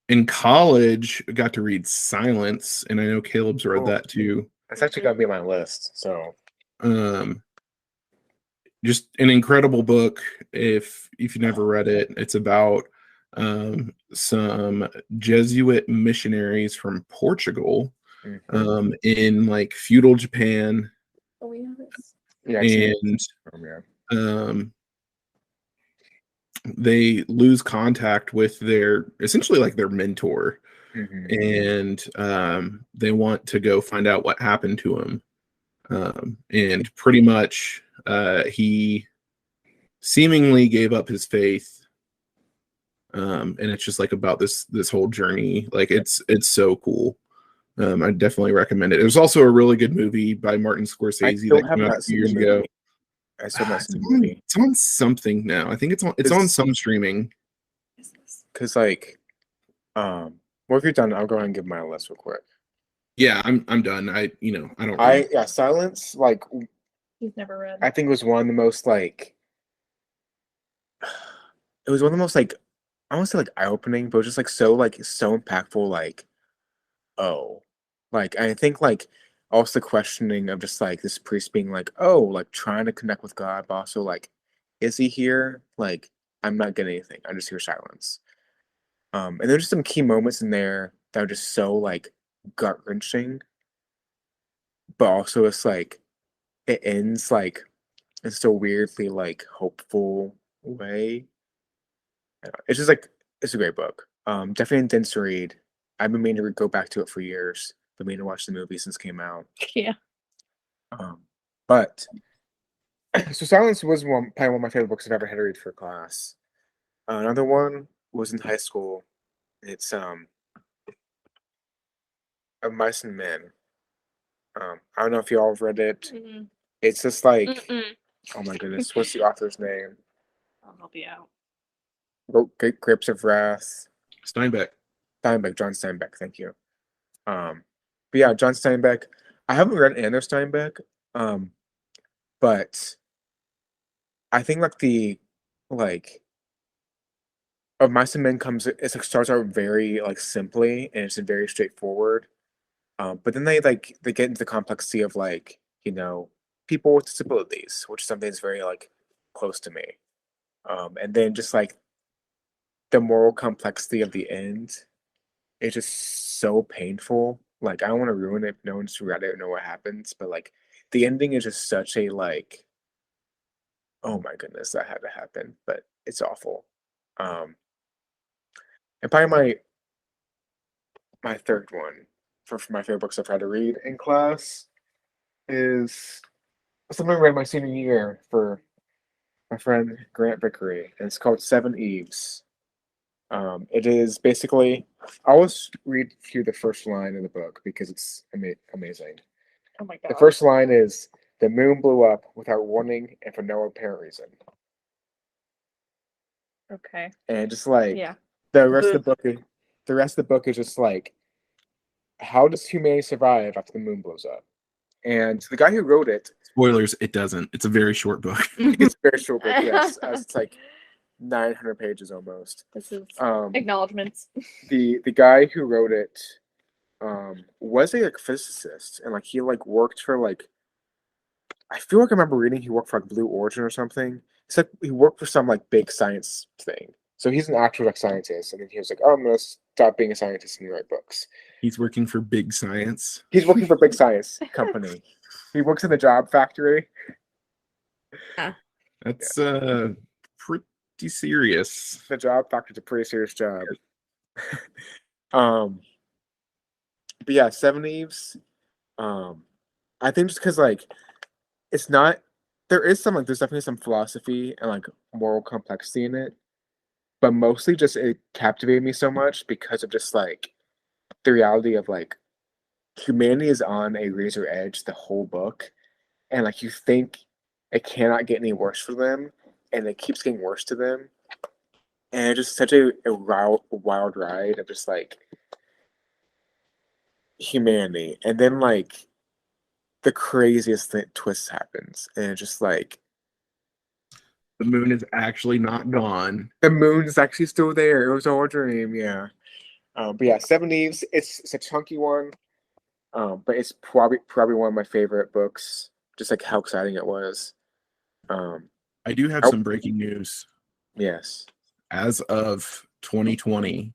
In college, I got to read Silence, and I know Caleb's read that too. That's actually got to be on my list. So, just an incredible book. If you've never read it, it's about some Jesuit missionaries from Portugal, in like feudal Japan, and they lose contact with their mentor, and they want to go find out what happened to him, and pretty much He seemingly gave up his faith, and it's just like about this whole journey. Like it's so cool. I definitely recommend it. It was also a really good movie by Martin Scorsese that came out a few years ago. I still not seen the movie. It's on something now. I think it's on some streaming. Because like, well, if you're done, I'll go ahead and give my list real quick. Yeah, I'm done. I don't. Really... Silence. Like, You've never read. I think it was one of the most like. It was one of the most like, I won't say like eye opening, but it was just like so impactful. Like, oh, like I think like also questioning of just like this priest being like, oh, like trying to connect with God, but also like, is he here? Like, I'm not getting anything. I just hear silence. And there's just some key moments in there that are just so like gut wrenching, but also it's like it ends like in so weirdly like hopeful way. It's just like it's a great book. Definitely intense to read. I've been meaning to go back to it for years. Been meaning to watch the movie since it came out. Yeah. But so Silence was probably one of my favorite books I've ever had to read for class. Another one was in high school. It's Of Mice and Men. I don't know if y'all have read it. Mm-hmm. It's just like, oh my goodness, what's the author's name? I'll help you out. Wrote Grapes of Wrath. Steinbeck, John Steinbeck, thank you. But yeah, John Steinbeck. I haven't read Anna Steinbeck, but I think Of Mice and Men starts out very like simply and it's very straightforward. But then they get into the complexity of like, people with disabilities, which is something that's very like close to me. And then just like the moral complexity of the end, it's just so painful. Like I don't want to ruin it if no one's read it or know what happens, but like the ending is just such a like, oh my goodness, that had to happen, but it's awful. And probably my third one for my favorite books I've had to read in class is something I read my senior year for my friend Grant Vickery, and it's called Seven Eves. It is basically, I always read through the first line of the book because it's amazing. Oh my god. The first line is, "The moon blew up without warning and for no apparent reason." Okay. And just like Yeah. the rest of the book is just like, how does humanity survive after the moon blows up? And the guy who wrote it, spoilers, it doesn't. It's a very short book. It's a very short book, yes. It's like 900 pages almost. This is acknowledgements. The guy who wrote it was a like physicist, and like he like worked for like, I feel like I remember reading he worked for like Blue Origin or something. It's like he worked for some like big science thing. So he's an actual like scientist, and then he was like, "Oh, I'm gonna stop being a scientist and write books." He's working for big science. He's working for big science company. He works in the job factory. Yeah. That's pretty serious. The job factory's a pretty serious job. But yeah, Seven Eves. I think just because like it's not, there's definitely some philosophy and like moral complexity in it, but mostly just it captivated me so much because of just like the reality of like humanity is on a razor edge the whole book, and like you think it cannot get any worse for them, and it keeps getting worse to them, and it's just such a wild ride of just like humanity, and then like the craziest twist happens, and it's just like the moon is actually not gone. The moon is actually still there. It was all a dream, yeah. But yeah, Seven Eves. It's a chunky one, but it's probably one of my favorite books. Just like how exciting it was. I do have some breaking news. Yes. As of 2020,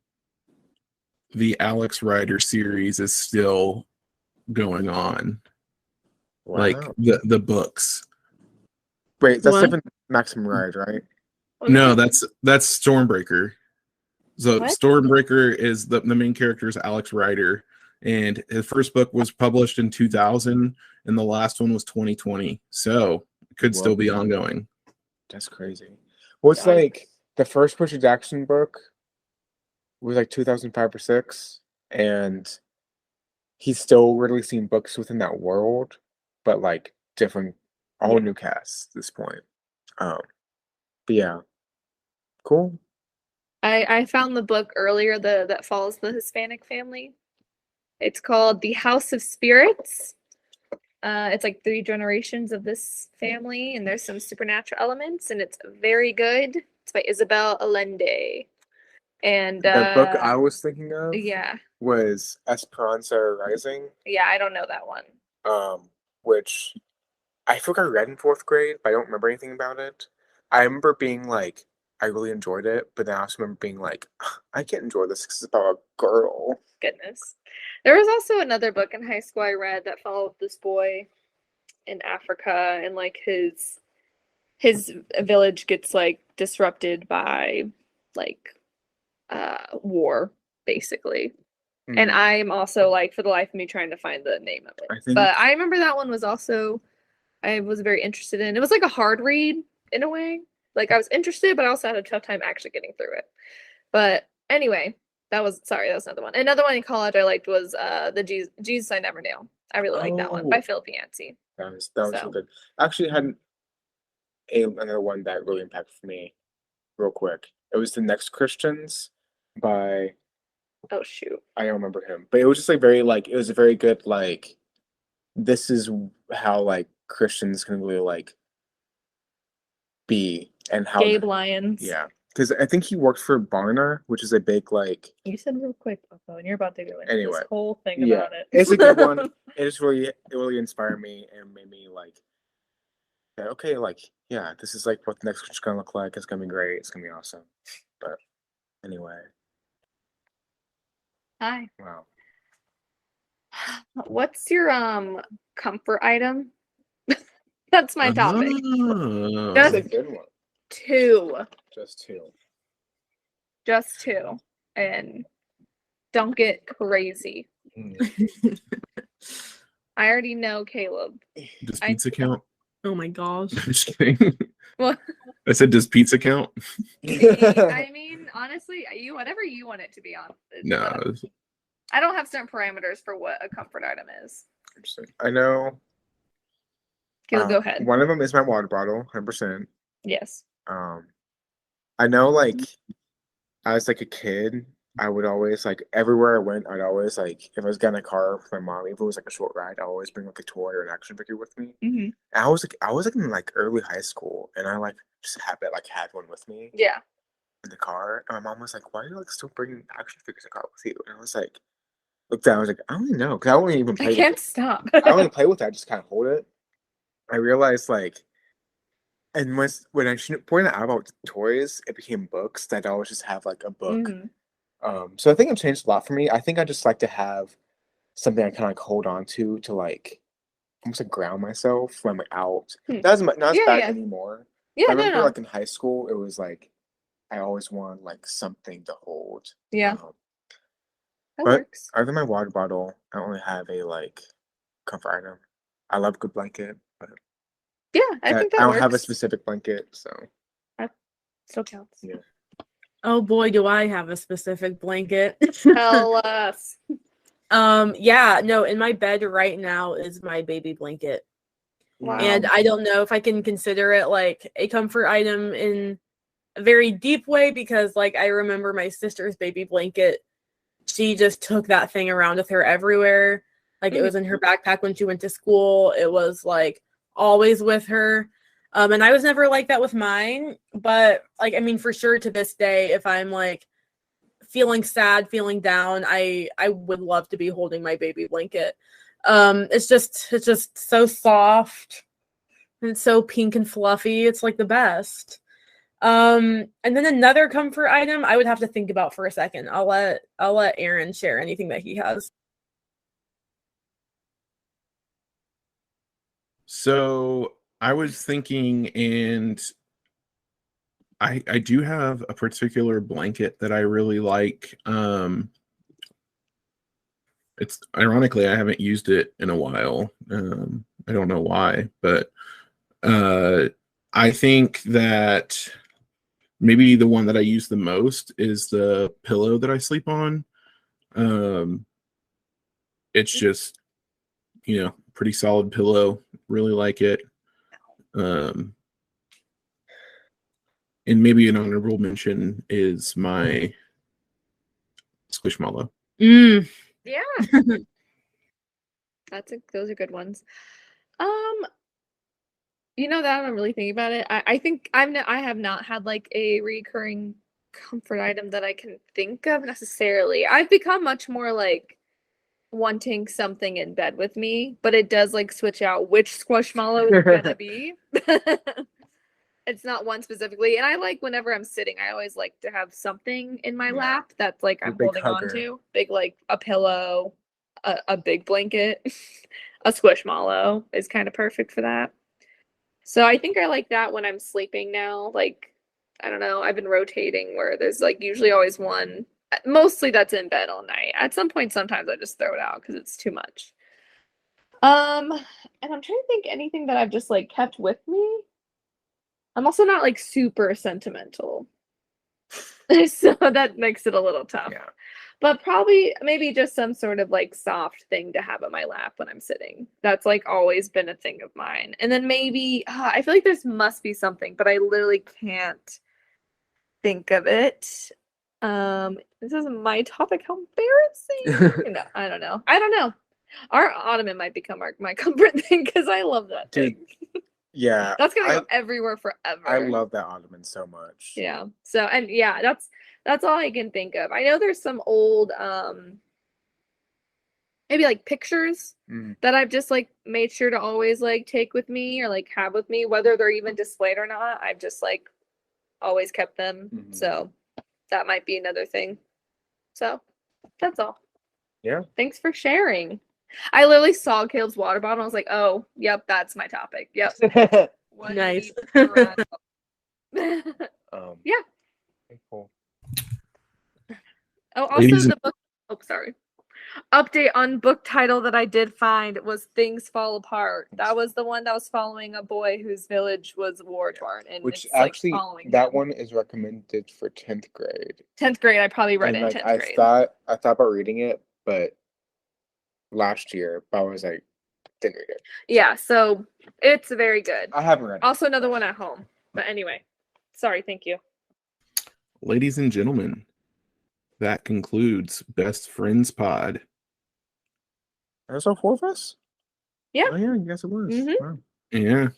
the Alex Rider series is still going on. Wow. Like the books. Wait, that's different. Maximum Ride, right? No, that's Stormbreaker. So What? Stormbreaker is the main character is Alex Rider, and his first book was published in 2000, and the last one was 2020. So could still Well, be ongoing. That's crazy. Well, it's Yeah. like the first Percy Jackson book was like 2005 or 6, and he's still releasing books within that world, but like different, all Yeah. new casts at this point. But yeah, cool. I found the book earlier that follows the Hispanic family. It's called The House of Spirits. It's like 3 generations of this family, and there's some supernatural elements, and it's very good. It's by Isabel Allende. And The book I was thinking of yeah, was Esperanza Rising, yeah, I don't know that one. which I think I read in 4th grade, but I don't remember anything about it. I remember being like, I really enjoyed it, but then I also remember being like, I can't enjoy this because it's about a girl. Goodness. There was also another book in high school I read that followed this boy in Africa, and like his village gets like disrupted by like war basically. And Mm. I'm also like for the life of me trying to find the name of I it. think- But I remember that one was also I was very interested in. It was like a hard read in a way. Like I was interested, but I also had a tough time actually getting through it. But anyway, that was another one. Another one in college I liked was the Jesus I Never Knew. I really like that one by Oh. Philip Yancey. That was so So. good. I actually had another one that really impacted me real quick. It was The Next Christians by, Oh shoot. I don't remember him, but it was just like very like, it was a very good like, this is how like Christians can really like be and how Gabe Lyons. yeah, because I think he worked for Barna, which is a big like, You said real quick, Buffalo, and you're about to go into Anyway, this whole thing yeah, about it. it's a good one. It really inspired me and made me like, yeah, okay, like yeah, this is like what the next one's gonna look like. It's gonna be great. It's gonna be awesome. But anyway, Hi. wow. What's your comfort item? That's my topic. That's a Just good one. 2. Just 2. Just 2. And don't get crazy. I already know Caleb. Does pizza count? Oh my gosh. I'm just kidding. What? I said, does pizza count? I mean, honestly, whatever you want it to be on. No. Whatever. I don't have certain parameters for what a comfort item is. Interesting. I know. Caleb, go ahead. One of them is my water bottle, 100%. Yes. I know, like, as like a kid, I would always like everywhere I went. I'd always like if I was getting a car with my mom, even if it was like a short ride, I'd always bring like a toy or an action figure with me. Mm-hmm. And I was like in like early high school, and I like just had one with me. Yeah. In the car, and my mom was like, "Why are you like still bringing action figures in the car with you?" And I was like, looked down, I was like, "I don't even know," because I wouldn't even play. I can't stop. I don't even play with it. I just kind of hold it. I realized like, and when I pointed out about toys, it became books that I always just have like a book. Mm-hmm. So I think it changed a lot for me. I think I just like to have something I kind of like hold on to like almost like ground myself when I'm like out. Not as bad anymore. Yeah, I remember no. like in high school, it was like I always wanted like something to hold. Yeah, that but works. other than my water bottle, I don't really have a like comfort item. I love a good blanket, but yeah, I think that I don't works. have a specific blanket, so that still counts. Yeah. Oh boy, do I have a specific blanket. Tell us. Yeah, no, in my bed right now is my baby blanket. Wow. And I don't know if I can consider it like a comfort item in a very deep way because like I remember my sister's baby blanket. She just took that thing around with her everywhere. Like it was in her backpack when she went to school. It was like always with her. And I was never like that with mine, but like, I mean, for sure to this day, if I'm like feeling sad, feeling down, I would love to be holding my baby blanket. It's just so soft and it's so pink and fluffy. It's like the best. And then another comfort item I would have to think about for a second. I'll let Aaron share anything that he has. So I was thinking, and I do have a particular blanket that I really like. It's ironically I haven't used it in a while. I don't know why, but I think that maybe the one that I use the most is the pillow that I sleep on. It's just, pretty solid pillow. Really like it. And maybe an honorable mention is my Squishmallow. Mm. Yeah. Those are good ones. That I'm really thinking about it. I think I have not had like a recurring comfort item that I can think of necessarily. I've become much more like wanting something in bed with me, but it does like switch out which Squishmallow it's gonna be. It's not one specifically, and I like whenever I'm sitting, I always like to have something in my lap that's like I'm holding on to, big like a pillow, a big blanket, a Squishmallow is kind of perfect for that. So I think I like that when I'm sleeping now. Like, I don't know, I've been rotating where there's like usually always one. Mostly that's in bed all night. At some point, sometimes I just throw it out because it's too much. And I'm trying to think anything that I've just like kept with me. I'm also not like super sentimental. So that makes it a little tough. Yeah. But probably maybe just some sort of like soft thing to have on my lap when I'm sitting. That's like always been a thing of mine. And then maybe I feel like there must be something, but I literally can't think of it. This isn't my topic. How embarrassing. No, I don't know. Our ottoman might become my comfort thing because I love that thing. Yeah. That's gonna go everywhere forever. I love that ottoman so much. Yeah. So and yeah, that's all I can think of. I know there's some old maybe like pictures that I've just like made sure to always like take with me or like have with me, whether they're even displayed or not. I've just like always kept them. So that might be another thing. So that's all. Yeah. Thanks for sharing. I literally saw Caleb's water bottle and I was like, oh, yep, that's my topic. Yep. Nice. Yeah. Cool. Oh, also the book. Oh, sorry. Update on book title that I did find was Things Fall Apart. That was the one that was following a boy whose village was war torn, and which it's actually like following that him. one is recommended for 10th grade. 10th grade, I probably read it in 10th grade. I thought about reading it, but last year, but I was like, didn't read it. Yeah, so it's very good. I haven't read it. Also another one at home. But anyway, sorry, thank you. Ladies and gentlemen, that concludes Best Friends Pod. There's all 4 of us? Yeah. Oh, yeah, I guess it was. Wow.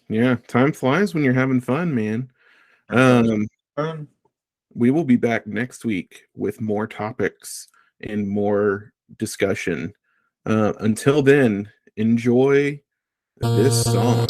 Yeah. Time flies when you're having fun, man. We will be back next week with more topics and more discussion. Until then, enjoy this song.